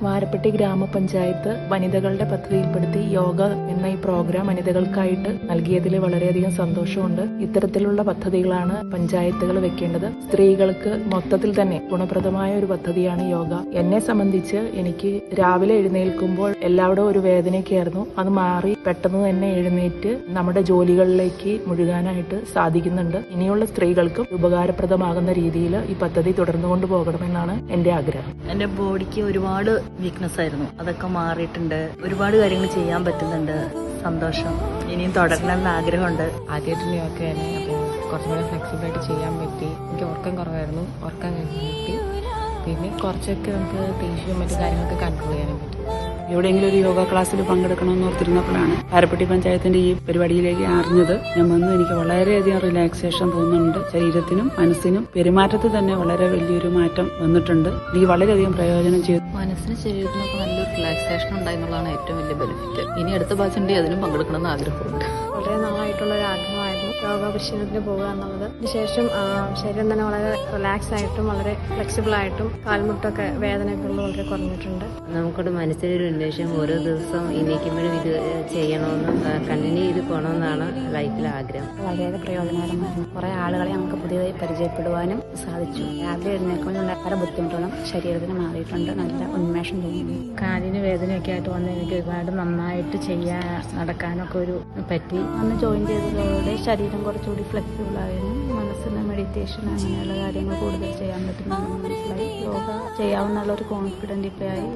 വാരപ്പെട്ടി ഗ്രാമപഞ്ചായത്ത് വനിതകളുടെ പദ്ധതിയിൽപ്പെടുത്തി യോഗ എന്ന ഈ പ്രോഗ്രാം വനിതകൾക്കായിട്ട് നൽകിയതിൽ വളരെയധികം സന്തോഷമുണ്ട്. ഇത്തരത്തിലുള്ള പദ്ധതികളാണ് പഞ്ചായത്തുകൾ വെക്കേണ്ടത്. സ്ത്രീകൾക്ക് മൊത്തത്തിൽ തന്നെ ഗുണപ്രദമായ ഒരു പദ്ധതിയാണ് യോഗ. എന്നെ സംബന്ധിച്ച് എനിക്ക് രാവിലെ എഴുന്നേൽക്കുമ്പോൾ എല്ലാവരും ഒരു വേദനയൊക്കെ ആയിരുന്നു. അത് മാറി പെട്ടെന്ന് തന്നെ എഴുന്നേറ്റ് നമ്മുടെ ജോലികളിലേക്ക് മുഴുകാനായിട്ട് സാധിക്കുന്നുണ്ട്. ഇനിയുള്ള സ്ത്രീകൾക്കും ഉപകാരപ്രദമാകുന്ന രീതിയിൽ ഈ പദ്ധതി തുടർന്നു കൊണ്ടുപോകണമെന്നാണ് എൻ്റെ ആഗ്രഹം. എൻ്റെ ബോഡിക്ക് ഒരുപാട് വീക്ക്നെസ് ആയിരുന്നു, അതൊക്കെ മാറിയിട്ടുണ്ട്. ഒരുപാട് കാര്യങ്ങൾ ചെയ്യാൻ പറ്റുന്നുണ്ട്. സന്തോഷം. ഇനിയും തുടരണമെന്ന് ആഗ്രഹമുണ്ട്. ആദ്യമായിട്ട് യോഗയാണ്, അപ്പോൾ കുറച്ചും കൂടെ ഫ്ലെക്സിബിളായിട്ട് ചെയ്യാൻ പറ്റി. എനിക്ക് ഉറക്കം കുറവായിരുന്നു, ഉറക്കം കിട്ടി. പിന്നെ കുറച്ചൊക്കെ നമുക്ക് ദേഷ്യവും മറ്റു കാര്യങ്ങളൊക്കെ കൺട്രോൾ ചെയ്യാനും പറ്റും. എവിടെയെങ്കിലും ഒരു യോഗ ക്ലാസ്സിൽ പങ്കെടുക്കണമെന്ന് ഓർത്തിരുന്നപ്പോഴാണ് വാരപ്പെട്ടി പഞ്ചായത്തിന്റെ ഈ പരിപാടിയിലേക്ക് അറിഞ്ഞത്. ഞാൻ വന്നു, എനിക്ക് വളരെയധികം റിലാക്സേഷൻ തോന്നുന്നുണ്ട്. ശരീരത്തിനും മനസ്സിനും പെരുമാറ്റത്തിൽ തന്നെ വളരെ വലിയൊരു മാറ്റം വന്നിട്ടുണ്ട്. എനിക്ക് വളരെയധികം പ്രയോജനം ചെയ്തു. മനസ്സിനും ശരീരത്തിനൊക്കെ നല്ലൊരു റിലാക്സേഷൻ ഉണ്ടായി എന്നുള്ളതാണ് ഏറ്റവും വലിയ ബെനിഫിറ്റ്. ഇനി അടുത്ത ബാച്ചുണ്ട്, അതിനും പങ്കെടുക്കണമെന്ന് ആഗ്രഹമുണ്ട്. വളരെ നാളായിട്ടുള്ള ഒരു ആഗ്രഹമായിരുന്നു യോഗ പരിശീലനത്തിന് പോകുക എന്നുള്ളത്. അതിനുശേഷം ശരീരം തന്നെ വളരെ റിലാക്സ് ആയിട്ടും വളരെ ഫ്ലെക്സിബിൾ ആയിട്ടും കാൽമുട്ടൊക്കെ വേദനകൾ വളരെ കുറഞ്ഞിട്ടുണ്ട്. നമുക്കൊരു മനസ്സിലൊരു ഉന്മേഷം, ഓരോ ദിവസം എണീക്കുമ്പോഴും ഇത് ചെയ്യണമെന്നും കണ്ടിന്യൂ ചെയ്ത് പോകണമെന്നാണ് ലൈഫിലെ ആഗ്രഹം. വളരെ പ്രയോജനകരമായിരുന്നു. കുറേ ആളുകളെ നമുക്ക് പുതിയതായി പരിചയപ്പെടുവാനും സാധിച്ചു. രാവിലെ എഴുന്നേൽക്കുമ്പോൾ പല ബുദ്ധിമുട്ടുകളും ശരീരത്തിന് മാറിയിട്ടുണ്ട്. നല്ല ഉന്മേഷം തോന്നുന്നു. കാലിന് വേദനയൊക്കെ ആയിട്ട് വന്ന് എനിക്ക് ഒരുപാട് നന്നായിട്ട് നടക്കാനൊക്കെ ഒരു പറ്റി. അന്ന് ജോയിൻ ചെയ്തതോടെ ശരീരം കുറച്ചുകൂടി ഫ്ലെക്സിബിൾ ആയിരുന്നു. മനസ്സിന് മെഡിറ്റേഷൻ അങ്ങനെയുള്ള കാര്യങ്ങൾ കൂടുതൽ ചെയ്യാൻ പറ്റുന്നതെന്ന് മനസ്സിലായി. യോഗ ചെയ്യാവുന്നുള്ള ഒരു കോൺഫിഡൻറ്റ് ഇപ്പോൾ ആയി.